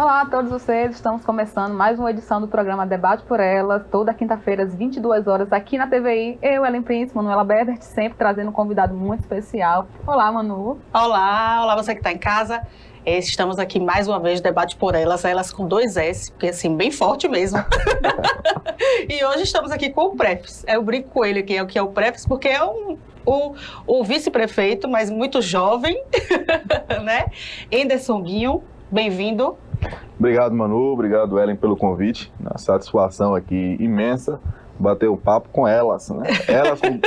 Olá a todos vocês, estamos começando mais uma edição do programa Debate por Elas, toda quinta-feira às 22 horas aqui na TVI. Eu, Ellen Prince, Manuela Bebert, sempre trazendo um convidado muito especial. Olá, Manu. Olá você que está em casa. Estamos aqui mais uma vez, Debate por Elas, elas com 2 S, porque assim, bem forte mesmo. E hoje estamos aqui com o Prefis. Eu brinco com ele aqui, que é o Prefis, porque é o vice-prefeito, mas muito jovem, né? Anderson Guinho, bem-vindo. Obrigado, Manu, obrigado, Ellen, pelo convite. Uma satisfação aqui imensa bater o papo com elas, né? Elas com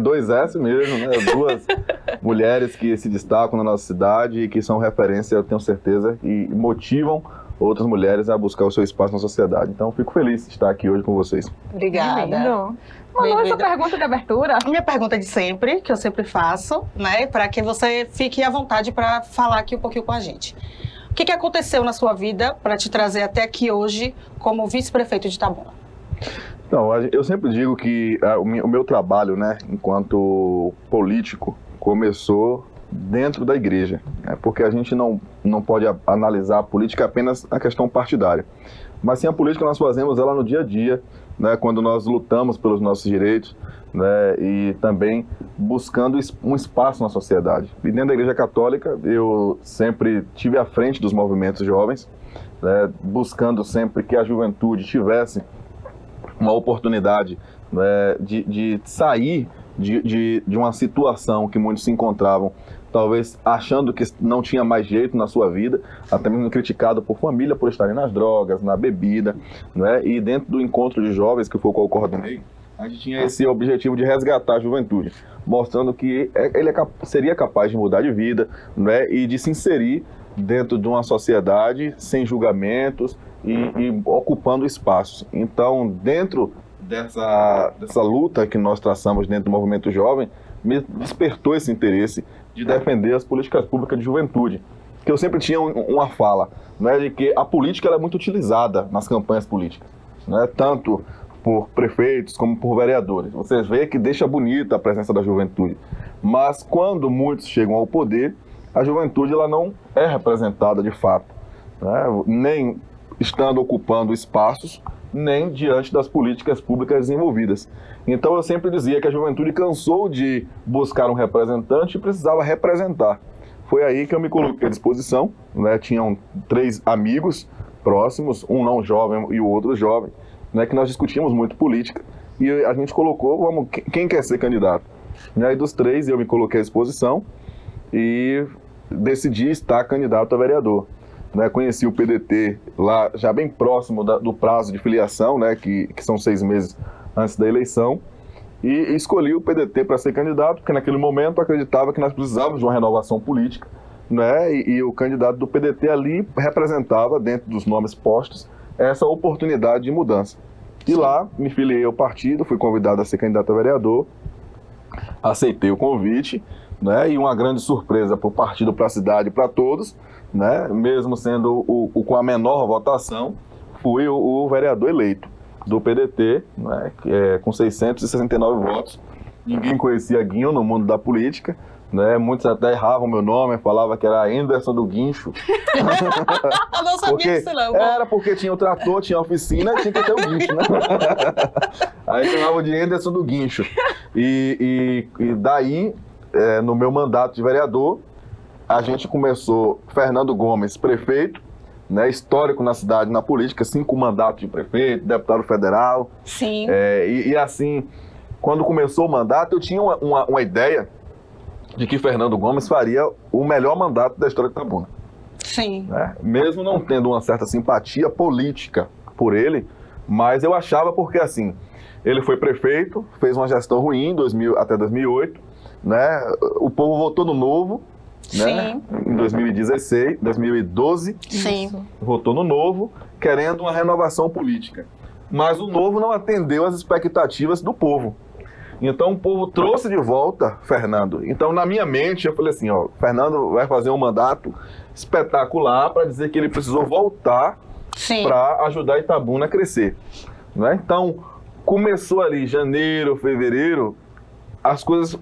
2 S mesmo, né? 2 mulheres que se destacam na nossa cidade e que são referência, eu tenho certeza, e motivam outras mulheres a buscar o seu espaço na sociedade. Então, fico feliz de estar aqui hoje com vocês. Obrigada. Manu, essa pergunta de abertura? Minha pergunta é de sempre, que eu sempre faço, né? Para que você fique à vontade para falar aqui um pouquinho com a gente. O que aconteceu na sua vida para te trazer até aqui hoje como vice-prefeito de Itabuna? Não, eu sempre digo que o meu trabalho, né, enquanto político, começou dentro da igreja, né, porque a gente não pode analisar a política apenas na questão partidária, mas sim a política nós fazemos ela no dia a dia, né, quando nós lutamos pelos nossos direitos, né, e também buscando um espaço na sociedade. E dentro da Igreja Católica, eu sempre tive à frente dos movimentos jovens, né, buscando sempre que a juventude tivesse uma oportunidade, né, de sair de uma situação que muitos se encontravam, talvez achando que não tinha mais jeito na sua vida, até mesmo criticado por família por estarem nas drogas, na bebida, né? E dentro do encontro de jovens, que foi o qual eu coordenei, a gente tinha esse objetivo de resgatar a juventude, mostrando que ele seria capaz de mudar de vida, né? E de se inserir dentro de uma sociedade sem julgamentos e ocupando espaços. Então, dentro dessa luta que nós traçamos dentro do movimento jovem, me despertou esse interesse de defender as políticas públicas de juventude. Que eu sempre tinha uma fala, né, de que a política ela é muito utilizada nas campanhas políticas, né, tanto por prefeitos como por vereadores. Você vê que deixa bonita a presença da juventude, mas quando muitos chegam ao poder, a juventude ela não é representada de fato, né, nem estando ocupando espaços, nem diante das políticas públicas desenvolvidas. Então eu sempre dizia que a juventude cansou de buscar um representante e precisava representar. Foi aí que eu me coloquei à disposição, né? Tinham 3 amigos próximos, um não jovem e o outro jovem, né? Que nós discutimos muito política e a gente colocou, quem quer ser candidato? E aí dos 3 eu me coloquei à disposição e decidi estar candidato a vereador. Né, conheci o PDT lá já bem próximo do prazo de filiação, né, que são 6 meses antes da eleição, e escolhi o PDT para ser candidato, porque naquele momento eu acreditava que nós precisávamos de uma renovação política, né, e o candidato do PDT ali representava, dentro dos nomes postos, essa oportunidade de mudança. E lá me filiei ao partido, fui convidado a ser candidato a vereador, aceitei o convite, né, e uma grande surpresa para o partido, para a cidade e para todos, né, mesmo sendo com a menor votação, fui o vereador eleito do PDT, né, com 669 votos. Ninguém conhecia Guinho no mundo da política, né, muitos até erravam meu nome, falavam que era Anderson do Guincho. Eu não sabia disso não. Era porque tinha o trator, tinha a oficina e tinha que ter o guincho, né? Aí chamavam de Anderson do Guincho. E daí, no meu mandato de vereador, a gente começou, Fernando Gomes, prefeito, né, histórico na cidade, na política, 5 mandatos de prefeito, deputado federal. Sim. E assim, quando começou o mandato, eu tinha uma ideia de que Fernando Gomes faria o melhor mandato da história de Itabuna. Sim. Né? Mesmo não tendo uma certa simpatia política por ele, mas eu achava porque assim, ele foi prefeito, fez uma gestão ruim até 2008, né? O povo votou no Novo, né? Em 2012, sim, votou no Novo, querendo uma renovação política. Mas o Novo não atendeu às expectativas do povo. Então o povo trouxe de volta Fernando. Então na minha mente eu falei assim, ó, Fernando vai fazer um mandato espetacular para dizer que ele precisou voltar para ajudar Itabuna a crescer. Né? Então começou ali janeiro, fevereiro, as coisas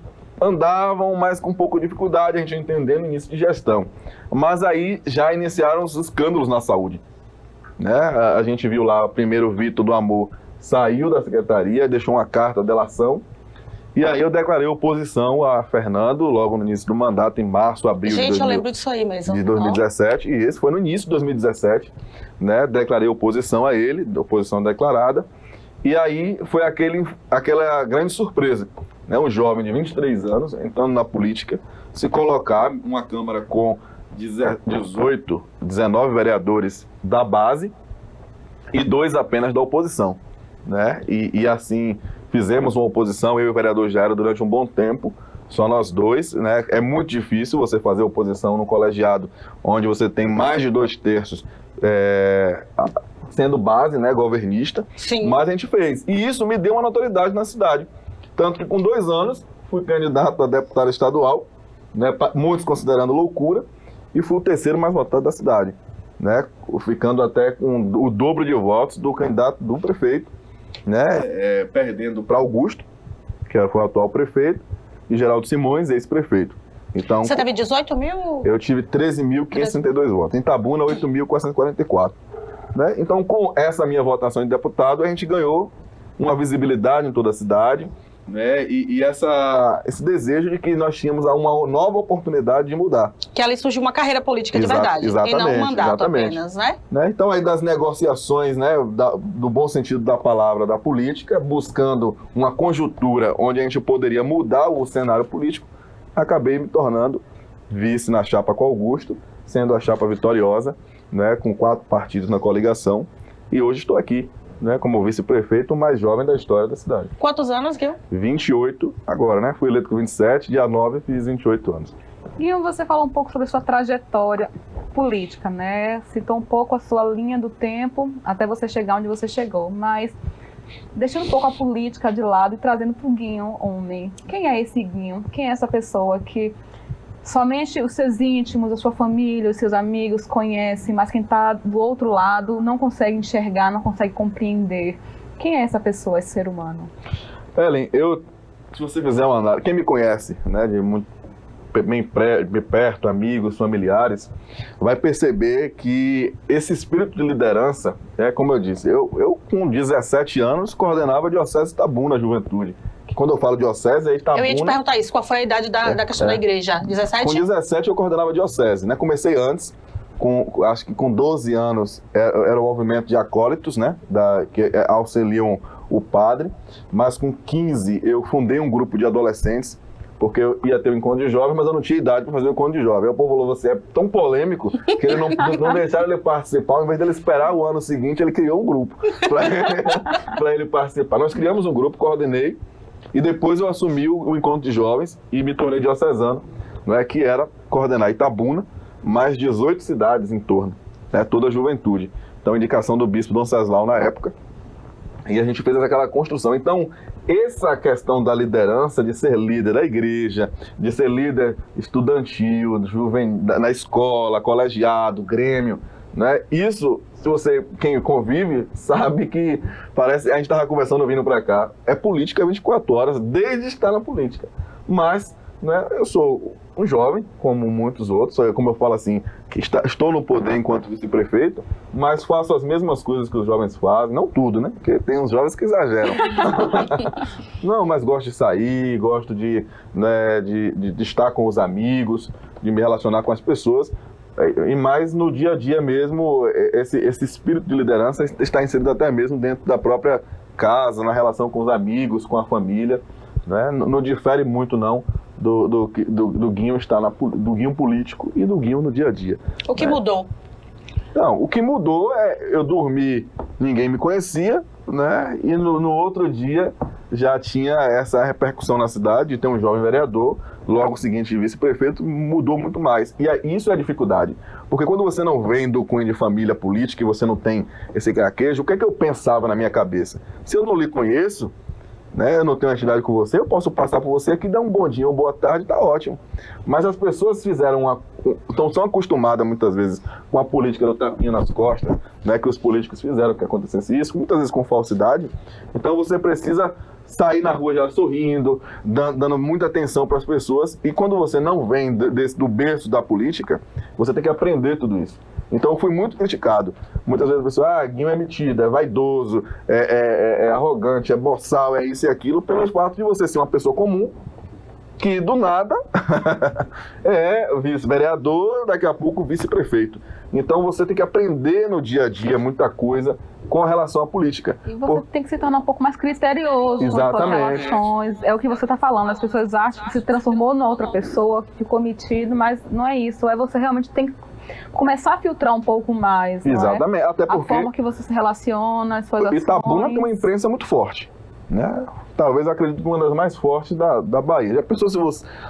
andavam, mas com um pouco de dificuldade, a gente entendendo o início de gestão. Mas aí já iniciaram os escândalos na saúde, né? A gente viu lá, primeiro o Vitor do Amor saiu da secretaria, deixou uma carta de delação, e aí eu declarei oposição a Fernando logo no início do mandato, em março, abril eu lembro disso aí mesmo. de 2017, e esse foi no início de 2017, né? Declarei oposição a ele, oposição declarada, e aí foi aquela grande surpresa, né? Um jovem de 23 anos entrando na política, se colocar uma Câmara com 18, 19 vereadores da base e 2 apenas da oposição, né? E assim fizemos uma oposição, eu e o vereador Jairo, durante um bom tempo, só nós dois, né? É muito difícil você fazer oposição no colegiado, onde você tem mais de 2/3 sendo base, né, governista. Sim. Mas a gente fez. E isso me deu uma notoriedade na cidade. Tanto que com 2 anos fui candidato a deputado estadual, né, muitos considerando loucura, e fui o 3º mais votado da cidade, né, ficando até com o dobro de votos do candidato do prefeito, né, perdendo para Augusto, que foi o atual prefeito, e Geraldo Simões, ex-prefeito. Então, você teve 18 mil? Eu tive 13.562 votos. Em Itabuna, 8.444. Né? Então, com essa minha votação de deputado, a gente ganhou uma visibilidade em toda a cidade, né? E esse desejo de que nós tínhamos uma nova oportunidade de mudar. Que ali surgiu uma carreira política de verdade, exatamente, e não um mandato exatamente. apenas, né? Então, aí das negociações, né, do bom sentido da palavra, da política, buscando uma conjuntura onde a gente poderia mudar o cenário político, acabei me tornando vice na chapa com Augusto, sendo a chapa vitoriosa, né, com 4 partidos na coligação, e hoje estou aqui, né, como vice-prefeito, o mais jovem da história da cidade. Quantos anos, Gil? 28 agora, né? Fui eleito com 27, dia 9 fiz 28 anos. Gil, você falou um pouco sobre a sua trajetória política, né? Citou um pouco a sua linha do tempo até você chegar onde você chegou, mas deixando um pouco a política de lado e trazendo para o Guinho homem. Quem é esse Guinho? Quem é essa pessoa que somente os seus íntimos, a sua família, os seus amigos conhecem, mas quem está do outro lado não consegue enxergar, não consegue compreender? Quem é essa pessoa, esse ser humano? Ellen, se você fizer uma análise, quem me conhece, né, de muito bem perto, amigos, familiares, vai perceber que esse espírito de liderança, como eu disse, eu com 17 anos coordenava a Diocese de Itabuna, na juventude. Que quando eu falo diocese, é Itabuna. Eu ia te perguntar isso, qual foi a idade da questão da igreja? 17? Com 17 eu coordenava a diocese, né? Comecei antes, acho que com 12 anos era o movimento de acólitos, né? Que auxiliam o padre, mas com 15 eu fundei um grupo de adolescentes, porque eu ia ter um encontro de jovem, mas eu não tinha idade para fazer o encontro de jovem. Aí o povo falou, você é tão polêmico que ele não deixaram ele participar. Ao invés dele esperar o ano seguinte, ele criou um grupo para ele participar. Nós criamos um grupo, coordenei, e depois eu assumi o encontro de jovens e me tornei diocesano, né, que era coordenar Itabuna, mais 18 cidades em torno, né, toda a juventude. Então, indicação do bispo Dom Ceslau na época, e a gente fez aquela construção. Então, essa questão da liderança, de ser líder da igreja, de ser líder estudantil, na escola, colegiado, grêmio, né? Isso, quem convive, sabe que parece, a gente estava conversando vindo para cá, é política 24 horas, desde estar na política. Mas, né, eu sou um jovem, como muitos outros, como eu falo assim, que estou no poder enquanto vice-prefeito, mas faço as mesmas coisas que os jovens fazem, não tudo, né? Porque tem uns jovens que exageram. Não, mas gosto de sair, gosto de estar com os amigos, de me relacionar com as pessoas, e mais no dia a dia mesmo, esse espírito de liderança está inserido até mesmo dentro da própria casa, na relação com os amigos, com a família, né? Não difere muito não do Guinho do Guinho político e do Guinho no dia a dia. O que mudou? Não, o que mudou é eu dormi, ninguém me conhecia, né? E no outro dia já tinha essa repercussão na cidade de ter um jovem vereador, logo o seguinte vice-prefeito, mudou muito mais. E isso é a dificuldade. Porque quando você não vem do cunho de família política e você não tem esse craquejo, o que é que eu pensava na minha cabeça? Se eu não lhe conheço, né, eu não tenho intimidade com você, eu posso passar por você aqui, dar um bom dia ou boa tarde, tá ótimo. Mas as pessoas fizeram são acostumadas muitas vezes com a política do tapinha nas costas, né, que os políticos fizeram que acontecesse isso, muitas vezes com falsidade. Então você precisa sair na rua já sorrindo, dando muita atenção para as pessoas, e quando você não vem do berço da política, você tem que aprender tudo isso. Então eu fui muito criticado. Muitas vezes a pessoa, Guinho é metido, é vaidoso, é arrogante, é boçal, é isso e aquilo, pelo fato de você ser uma pessoa comum, que do nada é vice-vereador, daqui a pouco vice-prefeito. Então você tem que aprender no dia a dia muita coisa com relação à política. E você tem que se tornar um pouco mais criterioso com as suas relações. É o que você está falando, as pessoas acham que se transformou numa outra pessoa, que ficou metido, mas não é isso. Você realmente tem que começar a filtrar um pouco mais. Exatamente, não é? até porque a forma que você se relaciona, as suas ações. Itabuna tem uma imprensa muito forte, né? Talvez eu acredito que uma das mais fortes da Bahia. Já pensou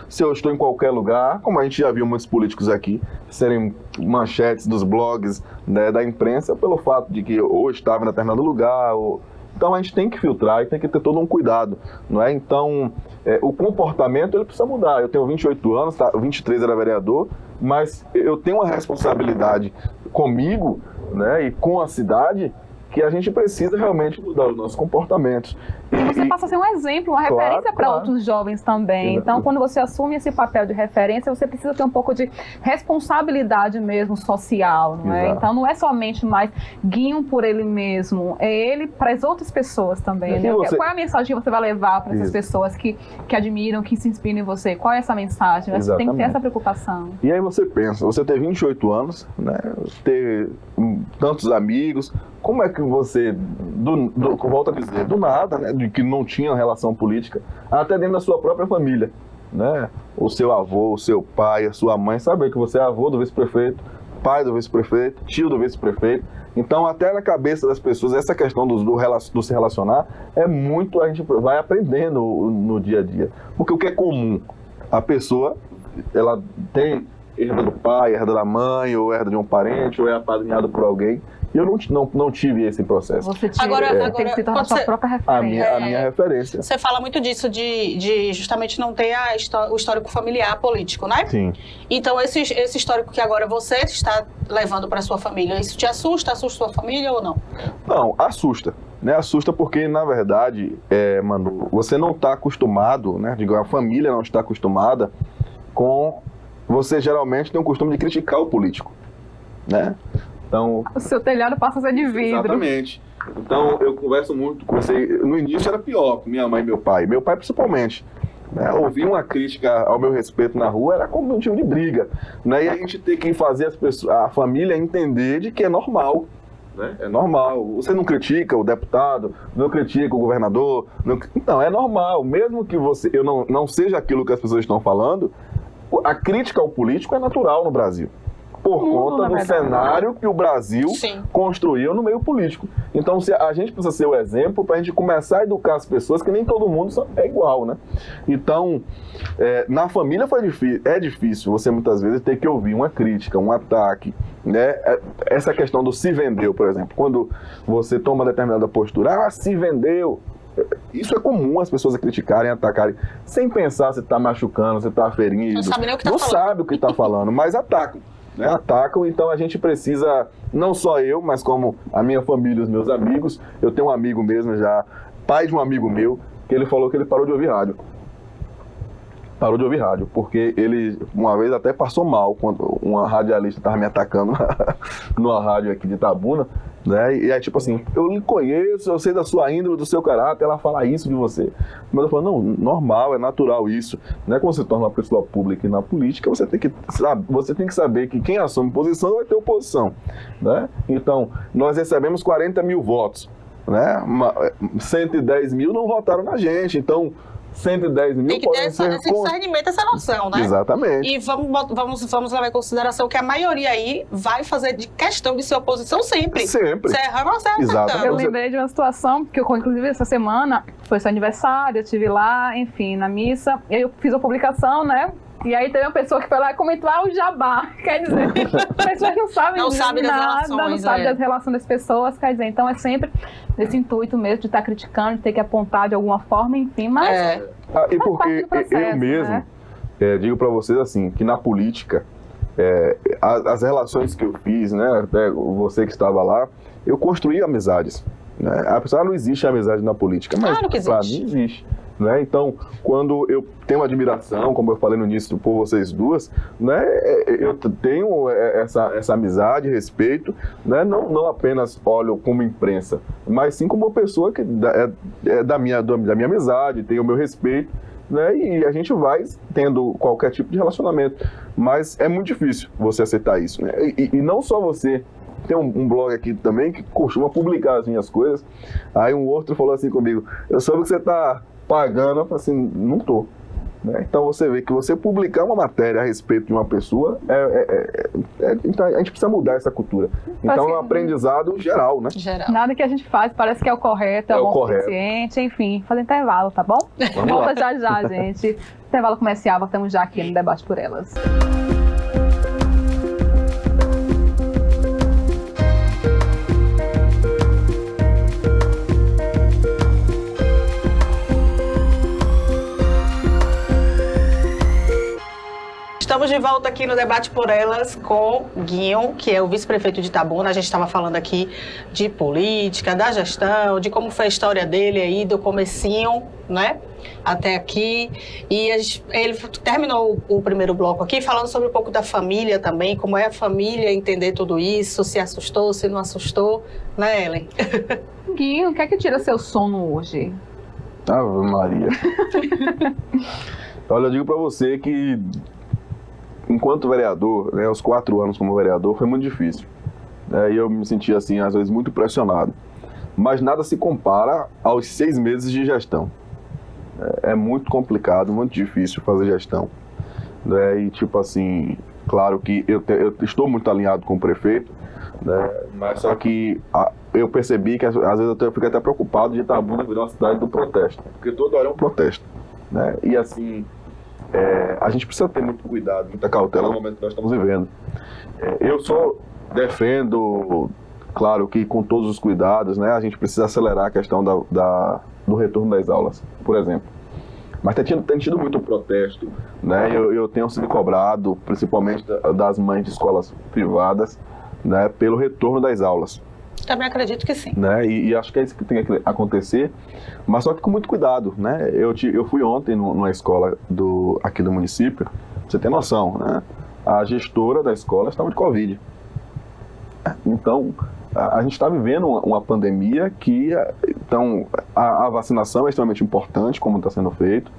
se eu estou em qualquer lugar, como a gente já viu muitos políticos aqui, serem manchetes dos blogs, né, da imprensa, pelo fato de que ou estava em determinado lugar, então a gente tem que filtrar e tem que ter todo um cuidado, não é? Então, o comportamento ele precisa mudar. Eu tenho 28 anos, 23 era vereador, mas eu tenho uma responsabilidade comigo, né, e com a cidade, que a gente precisa realmente mudar os nossos comportamentos. E você passa a ser um exemplo, uma referência para outros jovens também. Então, quando você assume esse papel de referência, você precisa ter um pouco de responsabilidade mesmo social, não é? Então, não é somente mais Guinho por ele mesmo, é ele para as outras pessoas também. Né? Qual é a mensagem que você vai levar para essas pessoas que admiram, que se inspiram em você? Qual é essa mensagem? Você tem que ter essa preocupação. E aí você pensa, você ter 28 anos, né, ter tantos amigos, como é que você, volto a dizer, do nada, né, de que não tinha relação política, até dentro da sua própria família, né? O seu avô, o seu pai, a sua mãe, saber que você é avô do vice-prefeito, pai do vice-prefeito, tio do vice-prefeito. Então, até na cabeça das pessoas, essa questão do se relacionar, é muito, a gente vai aprendendo no dia a dia. Porque o que é comum? A pessoa, ela tem herda do pai, herda da mãe, ou herda de um parente, ou é apadrinhado por alguém. E eu não tive esse processo. Você tem que se tornar a sua própria referência. A minha referência. Você fala muito disso, de justamente não ter o histórico familiar político, né? Sim. Então, esse histórico que agora você está levando para sua família, isso te assusta? Assusta sua família ou não? Não, assusta. Né? Assusta porque, na verdade, Manu, você não está acostumado, né? Digo, a família não está acostumada com... Você geralmente tem o costume de criticar o político, né? Então, o seu telhado passa a ser de vidro. Exatamente. Então, eu converso muito com você. No início era pior com minha mãe e meu pai. Meu pai, principalmente. Né? Ouvir uma crítica ao meu respeito na rua era como um motivo de briga. Né? E a gente tem que fazer a família entender de que é normal. Né? É normal. Você não critica o deputado, não critica o governador. Então, é normal. Mesmo que eu não seja aquilo que as pessoas estão falando, a crítica ao político é natural no Brasil. Por conta do cenário que o Brasil construiu no meio político. Então, a gente precisa ser o exemplo para a gente começar a educar as pessoas, que nem todo mundo é igual, né? Então, na família é difícil você muitas vezes ter que ouvir uma crítica, um ataque, né? Essa questão do se vendeu, por exemplo. Quando você toma determinada postura, se vendeu. Isso é comum as pessoas criticarem, atacarem, sem pensar se está machucando, se está ferindo. Não sabe nem o que está falando. Não sabe o que está falando, mas atacam. Né? Atacam, então a gente precisa, não só eu, mas como a minha família, os meus amigos. Eu tenho um amigo mesmo já, pai de um amigo meu, que ele falou que ele parou de ouvir rádio. Parou de ouvir rádio, porque ele uma vez até passou mal quando uma radialista estava me atacando numa rádio aqui de Itabuna, né? E aí tipo assim, eu lhe conheço, eu sei da sua índole, do seu caráter, ela fala isso de você. Mas eu falo, não, normal, é natural isso. Não é quando você se torna uma pessoa pública e na política, você tem que saber que quem assume posição vai ter oposição, né? Então, nós recebemos 40 mil votos, né? 110 mil não votaram na gente, então 110 mil tem que ter esse discernimento, essa noção, né? Exatamente. E vamos levar em consideração que a maioria aí vai fazer de questão de ser oposição sempre. Sempre. Você errando ou você acertando. Eu lembrei de uma situação, que eu, inclusive, essa semana, foi seu aniversário, eu estive lá, enfim, na missa, e aí eu fiz a publicação, né? E aí teve uma pessoa que foi lá e comentou, o jabá. Quer dizer, as pessoas não sabem das nada, relações, não sabem das relações das pessoas, quer dizer, então é sempre nesse intuito mesmo de estar criticando, de ter que apontar de alguma forma, enfim, mas e porque processo, eu mesmo, né? Digo para vocês assim, que na política, as relações que eu fiz, né, até você que estava lá, eu construí amizades. Né? Apesar não existe amizade na política, mas Claro que para existe. mim existe. Né? Então, quando eu tenho admiração, como eu falei no início, por vocês duas, né, eu tenho essa amizade, respeito, né, não apenas olho como imprensa, mas sim como uma pessoa que é da minha amizade, tem o meu respeito, né, e a gente vai tendo qualquer tipo de relacionamento. Mas é muito difícil você aceitar isso. Né? E não só você. Tem um blog aqui também que costuma publicar as minhas coisas. Aí um outro falou assim comigo: eu soube que você está pagando. Eu falei assim: não tô. Né? Então você vê que você publicar uma matéria a respeito de uma pessoa, então a gente precisa mudar essa cultura. Então é um aprendizado geral, né? Geral. Nada que a gente faz parece que é o correto, é o bom o suficiente, enfim, fazer intervalo, tá bom? Volta já, gente. Intervalo comercial, voltamos já aqui no Debate por Elas. Estamos de volta aqui no Debate por Elas com Guinho, que é o vice-prefeito de Itabuna. A gente estava falando aqui de política, da gestão, de como foi a história dele aí, do comecinho, né, até aqui. E ele terminou o primeiro bloco aqui falando sobre um pouco da família também, como é a família entender tudo isso, se assustou, se não assustou, né, Ellen? Guinho, o que é que tira seu sono hoje? Ave Maria. Olha, eu digo para você que enquanto vereador, né, os 4 anos como vereador foi muito difícil. E eu me sentia, assim, às vezes muito pressionado. Mas nada se compara aos 6 meses de gestão. É muito complicado, muito difícil fazer gestão. E, tipo assim, claro que eu estou muito alinhado com o prefeito, né, mas só que eu percebi que, às vezes, eu fico até preocupado de Itabuna virar uma cidade do protesto. Porque toda hora é um protesto. Né? E, assim, a gente precisa ter muito cuidado, muita cautela no momento que nós estamos vivendo. Eu só defendo, claro que com todos os cuidados, né, a gente precisa acelerar a questão do retorno das aulas, por exemplo. Mas tem tido muito protesto, né? Eu tenho sido cobrado, principalmente das mães de escolas privadas, né, pelo retorno das aulas. Também acredito que sim. Né? E acho que é isso que tem que acontecer, mas só que com muito cuidado. Né? Eu fui ontem numa escola aqui do município, pra você ter noção, né? A gestora da escola estava de Covid. Então, a gente está vivendo uma pandemia que, então, a vacinação é extremamente importante, como está sendo feito,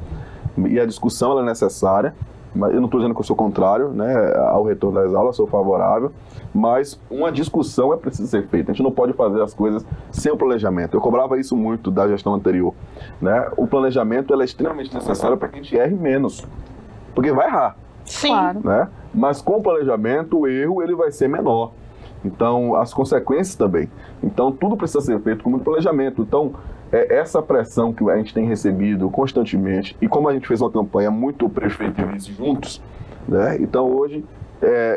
e a discussão ela é necessária. Mas eu não estou dizendo que eu sou contrário, né, ao retorno das aulas, sou favorável, mas uma discussão é preciso ser feita. A gente não pode fazer as coisas sem o planejamento. Eu cobrava isso muito da gestão anterior. Né? O planejamento é extremamente necessário para que a gente erre menos, porque vai errar. Sim. Claro. Né? Mas com o planejamento, o erro ele vai ser menor. Então, as consequências também. Então, tudo precisa ser feito com muito planejamento. Então, essa pressão que a gente tem recebido constantemente, e como a gente fez uma campanha muito prefeito e vice juntos, né? Então hoje,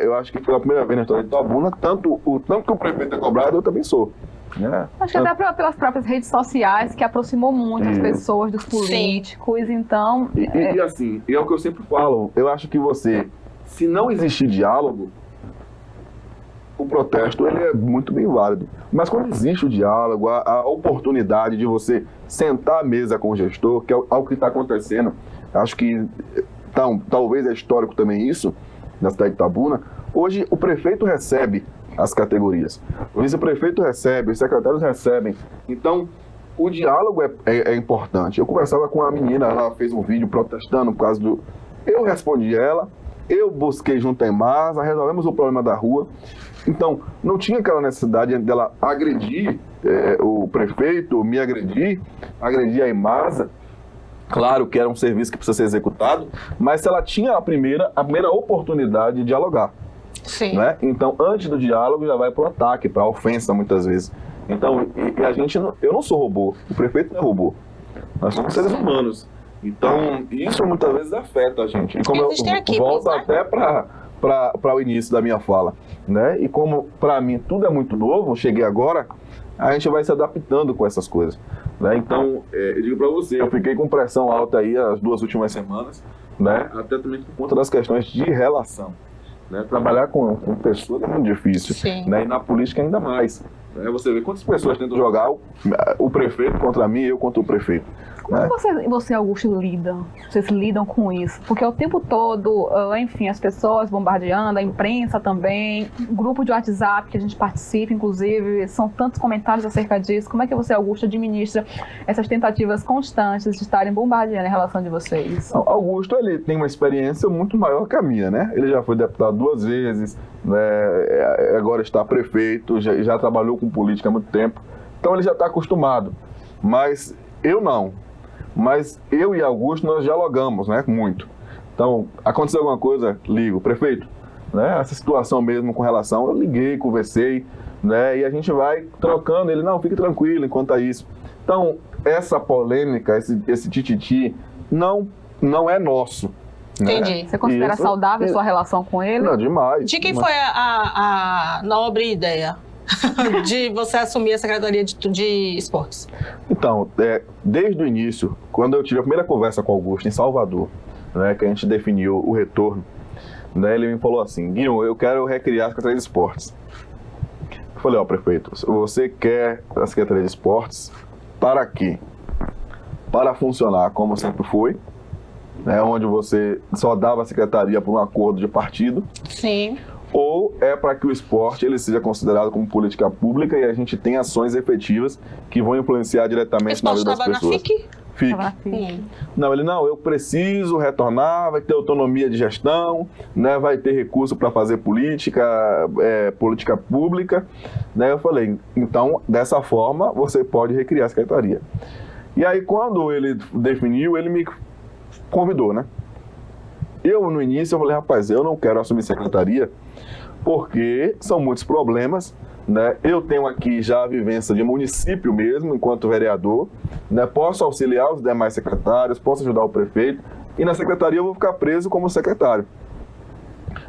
eu acho que pela primeira vez na história de Itabuna, tanto que o prefeito é cobrado, eu também sou. Né? Acho que até pelas próprias redes sociais, que aproximou muito as pessoas dos políticos, sim. Então... E assim, é o que eu sempre falo, eu acho que se não existir diálogo, o protesto ele é muito bem válido. Mas quando existe o diálogo, a oportunidade de você sentar à mesa com o gestor, que é algo que está acontecendo, acho que talvez é histórico também isso, na cidade de Itabuna, hoje o prefeito recebe as categorias, o vice-prefeito recebe, os secretários recebem. Então, o diálogo é importante. Eu conversava com a menina, ela fez um vídeo protestando por causa do... Eu respondi ela, eu busquei junto à Imasa, resolvemos o problema da rua. Então, não tinha aquela necessidade dela agredir o prefeito, me agredir a Imasa. Claro que era um serviço que precisa ser executado, mas ela tinha a primeira oportunidade de dialogar. Sim. Né? Então, antes do diálogo, já vai para o ataque, para a ofensa, muitas vezes. Então, eu não sou robô, o prefeito não é robô. Nós somos seres humanos. Então, isso muitas vezes afeta a gente. E como eu volto até para o início da minha fala, né? E como para mim tudo é muito novo, cheguei agora, a gente vai se adaptando com essas coisas, né? Então, eu digo para você, eu fiquei com pressão alta aí as 2 últimas semanas, né? Até também por conta das questões de relação. né? Trabalhar com pessoas é muito difícil, Sim. né? E na política ainda mais. Né? Você vê quantas pessoas tentam jogar o prefeito contra mim e eu contra o prefeito. Como você, Augusto, vocês lidam com isso? Porque o tempo todo, enfim, as pessoas bombardeando, a imprensa também, grupo de WhatsApp que a gente participa, inclusive, são tantos comentários acerca disso. Como é que você, Augusto, administra essas tentativas constantes de estarem bombardeando a relação de vocês? Augusto, ele tem uma experiência muito maior que a minha, né? Ele já foi deputado 2 vezes, né? Agora está prefeito, já trabalhou com política há muito tempo, então ele já está acostumado. Mas eu não. Mas eu e Augusto, nós dialogamos, né, muito. Então, aconteceu alguma coisa, ligo, prefeito, né, essa situação mesmo com relação, eu liguei, conversei, né, e a gente vai trocando, ele, não, fique tranquilo enquanto a isso. Então, essa polêmica, esse tititi, não é nosso. Entendi. Né? Você considera saudável a sua relação com ele? Não, demais. De quem foi a nobre ideia de você assumir a Secretaria de Esportes? Então, desde o início, quando eu tive a primeira conversa com o Augusto em Salvador, né, que a gente definiu o retorno, né, ele me falou assim, Guinho, eu quero recriar a Secretaria de Esportes. Eu falei, prefeito, você quer a Secretaria de Esportes para quê? Para funcionar como sempre foi, né, onde você só dava a secretaria por um acordo de partido. Sim. Ou é para que o esporte ele seja considerado como política pública e a gente tenha ações efetivas que vão influenciar diretamente na vida das pessoas. Na FIC? FIC. Não, eu preciso retornar, vai ter autonomia de gestão, né, vai ter recurso para fazer política pública. Né, eu falei, então, dessa forma, você pode recriar a secretaria. E aí, quando ele definiu, ele me convidou, né? No início, eu falei, rapaz, eu não quero assumir secretaria porque são muitos problemas, né? Eu tenho aqui já a vivência de município mesmo, enquanto vereador, né? Posso auxiliar os demais secretários, posso ajudar o prefeito, e na secretaria eu vou ficar preso como secretário.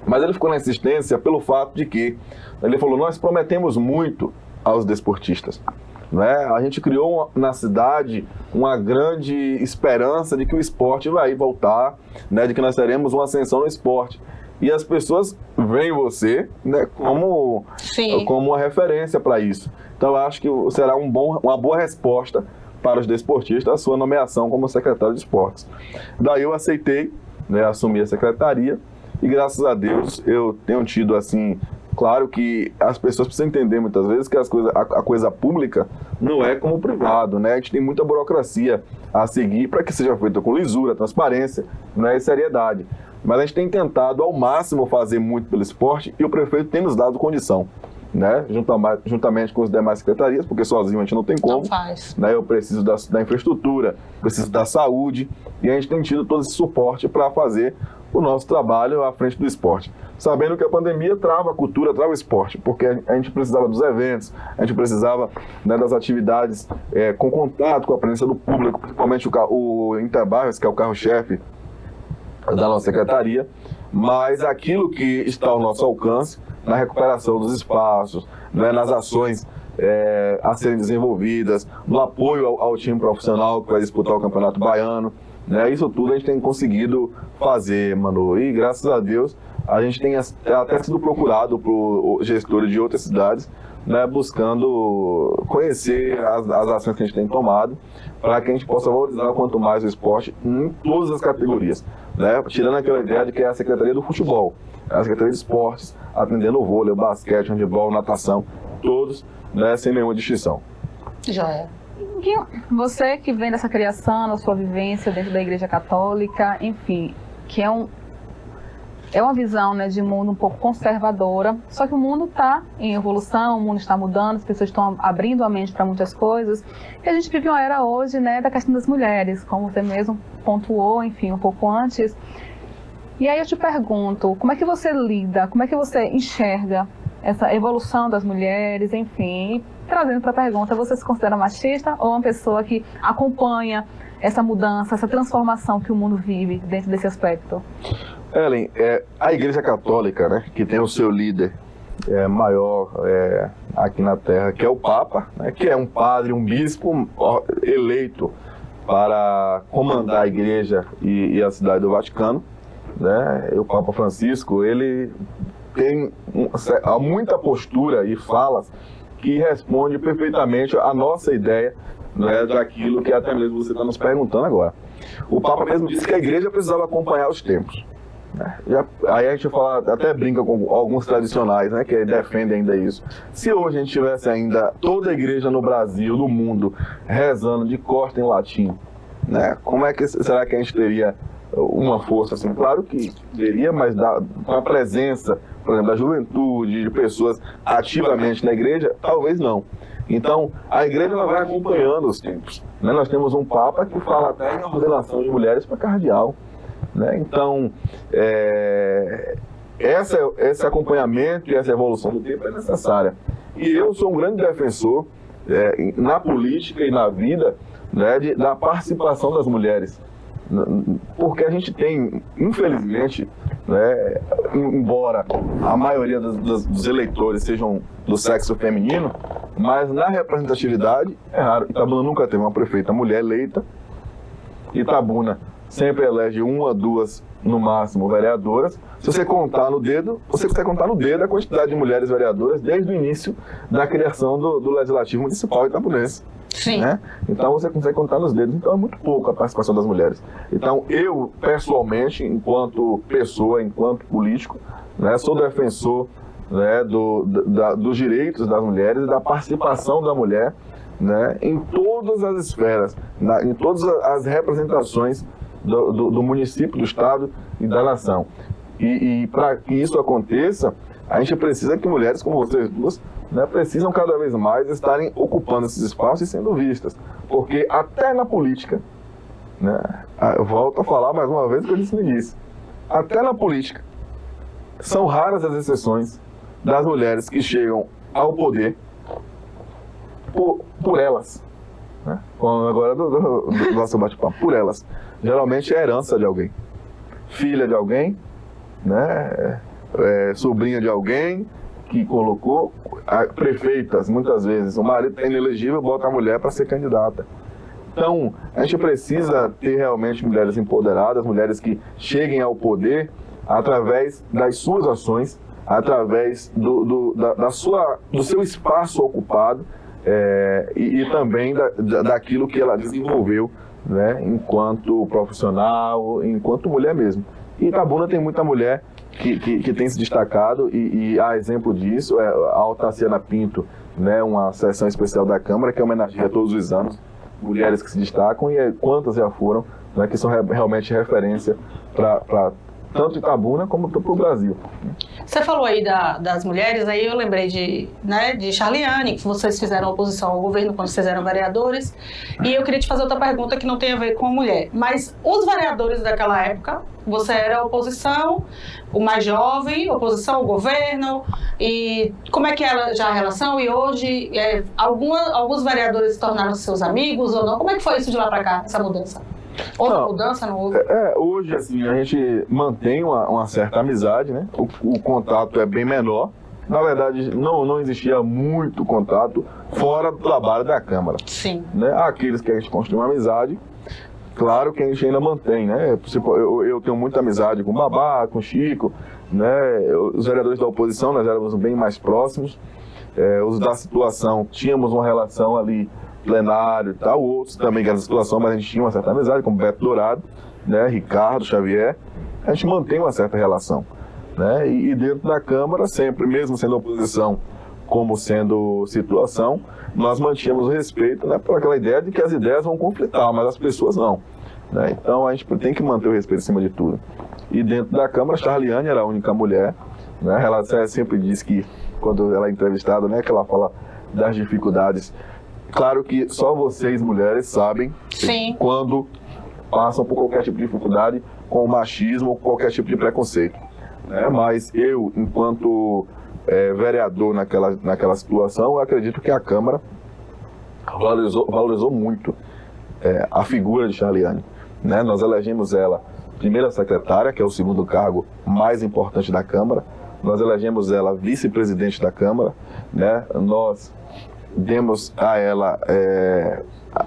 Mas ele ficou na insistência pelo fato de que, ele falou, nós prometemos muito aos desportistas. Né? A gente criou na cidade uma grande esperança de que o esporte vai voltar, né? De que nós teremos uma ascensão no esporte. E as pessoas veem você, né, como uma referência para isso. Então, eu acho que será uma boa resposta para os desportistas a sua nomeação como secretário de esportes. Daí eu aceitei, né, assumir a secretaria e, graças a Deus, eu tenho tido, assim, claro que as pessoas precisam entender muitas vezes que a coisa pública não é como o privado, né? A gente tem muita burocracia a seguir para que seja feita com lisura, transparência, né, e seriedade. Mas a gente tem tentado ao máximo fazer muito pelo esporte e o prefeito tem nos dado condição, né? Juntamente com as demais secretarias, porque sozinho a gente não tem como. Não faz. Né? Eu preciso da infraestrutura, preciso da saúde e a gente tem tido todo esse suporte para fazer o nosso trabalho à frente do esporte. Sabendo que a pandemia trava a cultura, trava o esporte, porque a gente precisava dos eventos, a gente precisava, né, das atividades com contato com a presença do público, principalmente o Interbairros, que é o carro-chefe da nossa secretaria, mas aquilo que está ao nosso alcance, na recuperação dos espaços, né, nas ações a serem desenvolvidas, no apoio ao time profissional que vai disputar o Campeonato Baiano, né, isso tudo a gente tem conseguido fazer, Manu, e graças a Deus a gente tem até sido procurado por gestores de outras cidades, né, buscando conhecer as ações que a gente tem tomado, para que a gente possa valorizar quanto mais o esporte em todas as categorias, né, tirando aquela ideia de que é a Secretaria do Futebol, a Secretaria de Esportes, atendendo o vôlei, o basquete, o handebol, natação, todos, né, sem nenhuma distinção. Já é. Você que vem dessa criação, da sua vivência dentro da Igreja Católica, enfim, que é uma visão, né, de mundo um pouco conservadora, só que o mundo está em evolução, o mundo está mudando, as pessoas estão abrindo a mente para muitas coisas, e a gente vive uma era hoje, né, da questão das mulheres, como você mesmo pontuou, enfim, um pouco antes. E aí eu te pergunto, como é que você lida, como é que você enxerga essa evolução das mulheres, enfim, e trazendo para a pergunta, você se considera machista ou uma pessoa que acompanha essa mudança, essa transformação que o mundo vive dentro desse aspecto? Ellen, a Igreja Católica, né, que tem o seu líder maior aqui na Terra, que é o Papa, né, que é um padre, um bispo eleito para comandar a Igreja e a cidade do Vaticano, né? O Papa Francisco, ele tem muita postura e falas que responde perfeitamente à nossa ideia, né, daquilo que até mesmo você está nos perguntando agora. O Papa mesmo disse que a igreja precisava acompanhar os tempos. Aí a gente fala, até brinca com alguns tradicionais, né, que defendem ainda isso. Se hoje a gente tivesse ainda toda a igreja no Brasil, no mundo, rezando de costa em latim, né, como é que será que a gente teria uma força assim? Claro que teria, mas com a presença, por exemplo, da juventude, de pessoas ativamente na igreja, talvez não. Então, a igreja ela vai acompanhando os tempos, né? Nós temos um Papa que fala até em ordenação de mulheres para cardeal, né? Então, esse acompanhamento e essa evolução do tempo é necessária. E eu sou um grande defensor, na política e na vida, né, da participação das mulheres. Porque a gente tem, infelizmente, né, embora a maioria dos eleitores sejam do sexo feminino, mas na representatividade é raro. Itabuna nunca teve uma prefeita mulher eleita. Itabuna sempre elege uma, duas, no máximo, vereadoras. Se você contar no dedo, você consegue contar no dedo a quantidade de mulheres vereadoras desde o início da criação do Legislativo Municipal itabunense. Sim. Né? Então você consegue contar nos dedos. Então é muito pouco a participação das mulheres. Então eu, pessoalmente, enquanto pessoa, enquanto político, né, sou defensor, né, dos direitos das mulheres e da participação da mulher, né, em todas as esferas, em todas as representações do município, do estado e da nação. E para que isso aconteça, a gente precisa que mulheres como vocês duas, né, precisam cada vez mais estarem ocupando esses espaços e sendo vistas. Porque até na política, né, eu volto a falar mais uma vez o que eu disse no início, até na política, são raras as exceções das mulheres que chegam ao poder por elas. Né? Agora do nosso bate-papo, por elas. Geralmente é herança de alguém, filha de alguém, né, sobrinha de alguém que colocou, prefeitas, muitas vezes, o marido é inelegível, bota a mulher para ser candidata. Então, a gente precisa ter realmente mulheres empoderadas, mulheres que cheguem ao poder através das suas ações, através do seu espaço ocupado, e também daquilo que ela desenvolveu, né, enquanto profissional, enquanto mulher mesmo. E Itabuna tem muita mulher que tem se destacado, e a exemplo disso é a Altaciana Pinto, né, uma sessão especial da Câmara que homenageia todos os anos mulheres que se destacam, e quantas já foram, né, que são realmente referência para tanto Itabuna como para o Brasil. Você falou aí das mulheres, aí eu lembrei de Charliane, que vocês fizeram oposição ao governo quando vocês eram vereadores, e eu queria te fazer outra pergunta que não tem a ver com a mulher. Mas os vereadores daquela época, você era oposição, o mais jovem, oposição ao governo, e como é que era já a relação? E hoje, alguns vereadores se tornaram seus amigos ou não? Como é que foi isso de lá para cá, essa mudança? Houve mudança, não houve? Hoje, assim, a gente mantém uma certa amizade, né? O contato é bem menor. Na verdade, não existia muito contato fora do trabalho da Câmara. Sim. Né? Aqueles que a gente construiu uma amizade, claro que a gente ainda mantém, né? Eu tenho muita amizade com o Babá, com o Chico, né? Os vereadores da oposição, nós éramos bem mais próximos. Os da situação, tínhamos uma relação ali, plenário e tal, outros também que era a situação, mas a gente tinha uma certa amizade, como Beto Dourado, né, Ricardo Xavier, a gente mantém uma certa relação, né, e dentro da Câmara, sempre, mesmo sendo oposição, como sendo situação, nós mantínhamos o respeito, né, por aquela ideia de que as ideias vão conflitar, mas as pessoas não, né, então a gente tem que manter o respeito acima de tudo. E dentro da Câmara, Charliane era a única mulher, né, ela sempre diz que, quando ela é entrevistada, né, que ela fala das dificuldades. Claro que só vocês, mulheres, sabem Sim. quando passam por qualquer tipo de dificuldade com o machismo ou qualquer tipo de preconceito. Né? Mas eu, enquanto vereador naquela situação, eu acredito que a Câmara valorizou muito a figura de Charliane. Né? Nós elegemos ela primeira secretária, que é o segundo cargo mais importante da Câmara. Nós elegemos ela vice-presidente da Câmara. Né? Nós demos a ela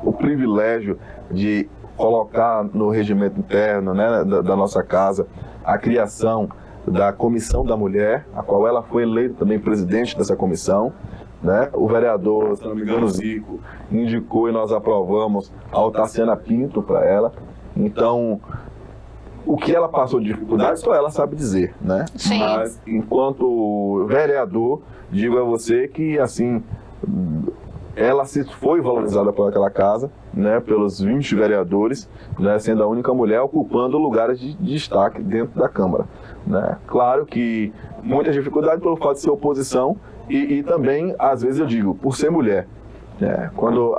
o privilégio de colocar no regimento interno, né, da nossa casa, a criação da Comissão da Mulher, a qual ela foi eleita também presidente dessa comissão, né? O vereador, se não me engano, Zico, indicou e nós aprovamos a Otaciana Pinto para ela. Então, o que ela passou de dificuldade, só ela sabe dizer, né? Sim. Mas, enquanto vereador, digo a você que, assim, ela se foi valorizada por aquela casa, né, pelos 20 vereadores, né, sendo a única mulher ocupando lugares de destaque dentro da Câmara, né? Claro que muitas dificuldades pelo fato de ser oposição e também, às vezes eu digo, por ser mulher, né, quando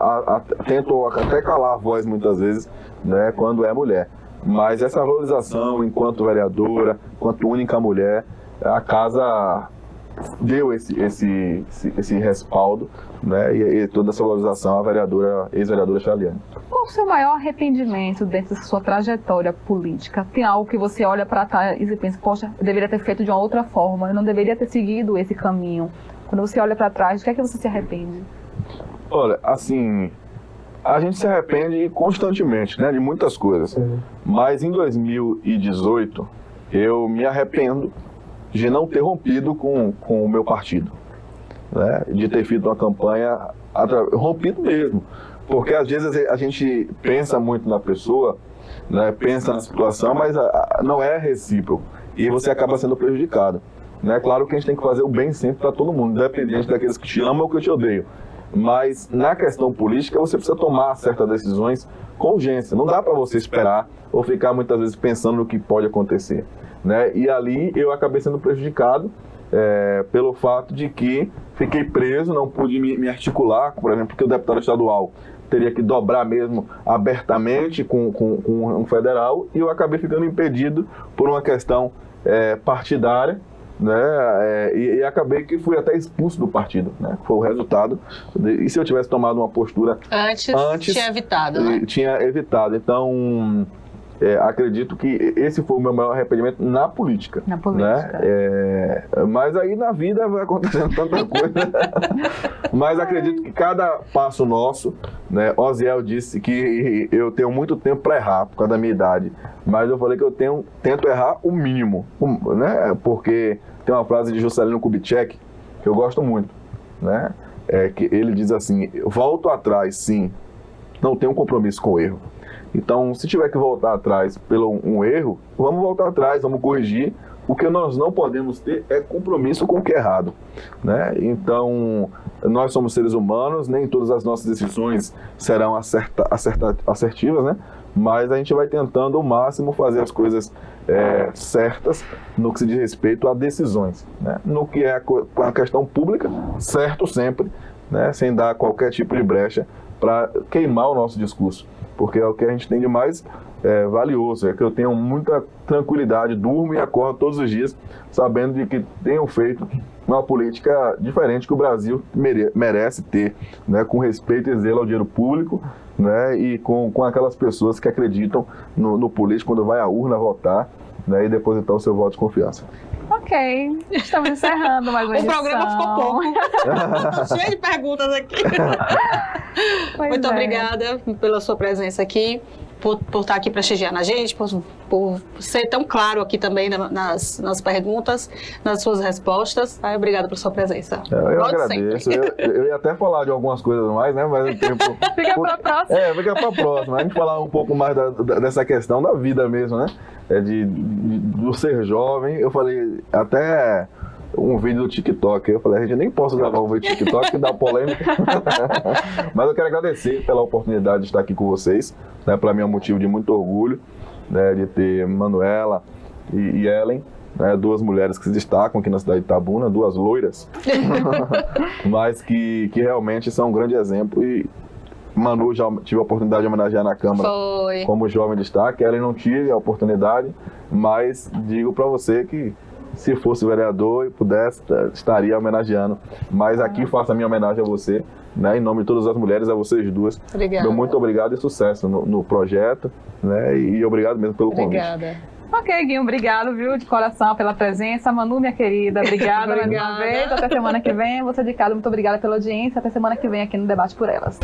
tento até calar a voz muitas vezes, né, quando é mulher. Mas essa valorização enquanto vereadora, enquanto única mulher, a casa deu esse respaldo, né, e toda essa valorização à ex-vereadora Chaliane. Qual o seu maior arrependimento dentro da sua trajetória política? Tem algo que você olha para trás e pensa, poxa, eu deveria ter feito de uma outra forma, eu não deveria ter seguido esse caminho. Quando você olha para trás, o que é que você se arrepende? Olha, assim, a gente se arrepende constantemente, né, de muitas coisas. Mas em 2018, eu me arrependo de não ter rompido com o meu partido, né? De ter feito uma campanha rompido mesmo, porque às vezes a gente pensa muito na pessoa, né? Pensa na situação, mas não é recíproco e você acaba sendo prejudicado, né? Claro que a gente tem que fazer o bem sempre para todo mundo, independente daqueles que te amam ou que te odeiam. Mas na questão política você precisa tomar certas decisões com urgência. Não dá para você esperar ou ficar muitas vezes pensando no que pode acontecer, né? E ali eu acabei sendo prejudicado pelo fato de que fiquei preso, não pude me articular, por exemplo, porque o deputado estadual teria que dobrar mesmo abertamente com um federal, e eu acabei ficando impedido por uma questão partidária, né? E acabei que fui até expulso do partido, né? Foi o resultado. E se eu tivesse tomado uma postura antes tinha evitado, né? Tinha evitado. Então, acredito que esse foi o meu maior arrependimento na política. Na política. Né? Mas aí na vida vai acontecendo tanta coisa. Mas acredito que cada passo nosso, né? Oziel disse que eu tenho muito tempo para errar por causa da minha idade. Mas eu falei que eu tento errar o mínimo, né? Porque tem uma frase de Juscelino Kubitschek que eu gosto muito, né? Que ele diz assim: volto atrás, sim, não tenho compromisso com o erro. Então, se tiver que voltar atrás pelo um erro, vamos voltar atrás, vamos corrigir. O que nós não podemos ter é compromisso com o que é errado, né? Então, nós somos seres humanos, nem todas as nossas decisões serão assertivas, né? Mas a gente vai tentando ao máximo fazer as coisas certas no que se diz respeito a decisões, né? No que é a questão pública, certo sempre, né? Sem dar qualquer tipo de brecha para queimar o nosso discurso, porque é o que a gente tem de mais valioso, é que eu tenho muita tranquilidade, durmo e acordo todos os dias sabendo de que tenho feito uma política diferente que o Brasil merece ter, né, com respeito e zelo ao dinheiro público, né, e com aquelas pessoas que acreditam no político quando vai à urna votar, né, e depositar o seu voto de confiança. Ok, estamos encerrando mais uma edição. O programa ficou pouco. Cheio de perguntas aqui. Muito obrigada pela sua presença aqui, por estar aqui prestigiando a gente, por ser tão claro aqui também nas perguntas, nas suas respostas. Obrigada pela sua presença. Eu agradeço. Eu ia até falar de algumas coisas mais, né? Mas o tempo... Fica para a próxima. Fica para a próxima. A gente falar um pouco mais dessa questão da vida mesmo, né? Do ser jovem. Eu falei até um vídeo do TikTok. Eu falei, a gente nem posso gravar um vídeo do TikTok que dá polêmica. Mas eu quero agradecer pela oportunidade de estar aqui com vocês. Né? Para mim é um motivo de muito orgulho, né? De ter Manuela e Ellen, né? Duas mulheres que se destacam aqui na cidade de Itabuna, duas loiras, mas que realmente são um grande exemplo. E Manu já tive a oportunidade de homenagear na Câmara como jovem destaque. Ellen não tive a oportunidade, mas digo para você que se fosse vereador e pudesse, estaria homenageando. Mas aqui faço a minha homenagem a você, né? Em nome de todas as mulheres, a vocês duas. Obrigada. Meu muito obrigado e sucesso no projeto, né? E obrigado mesmo pelo convite. Obrigada. Ok, Guinho, obrigado, viu, de coração pela presença. Manu, minha querida, obrigada mais uma vez. Até semana que vem. Você de casa, muito obrigada pela audiência. Até semana que vem aqui no Debate por Elas.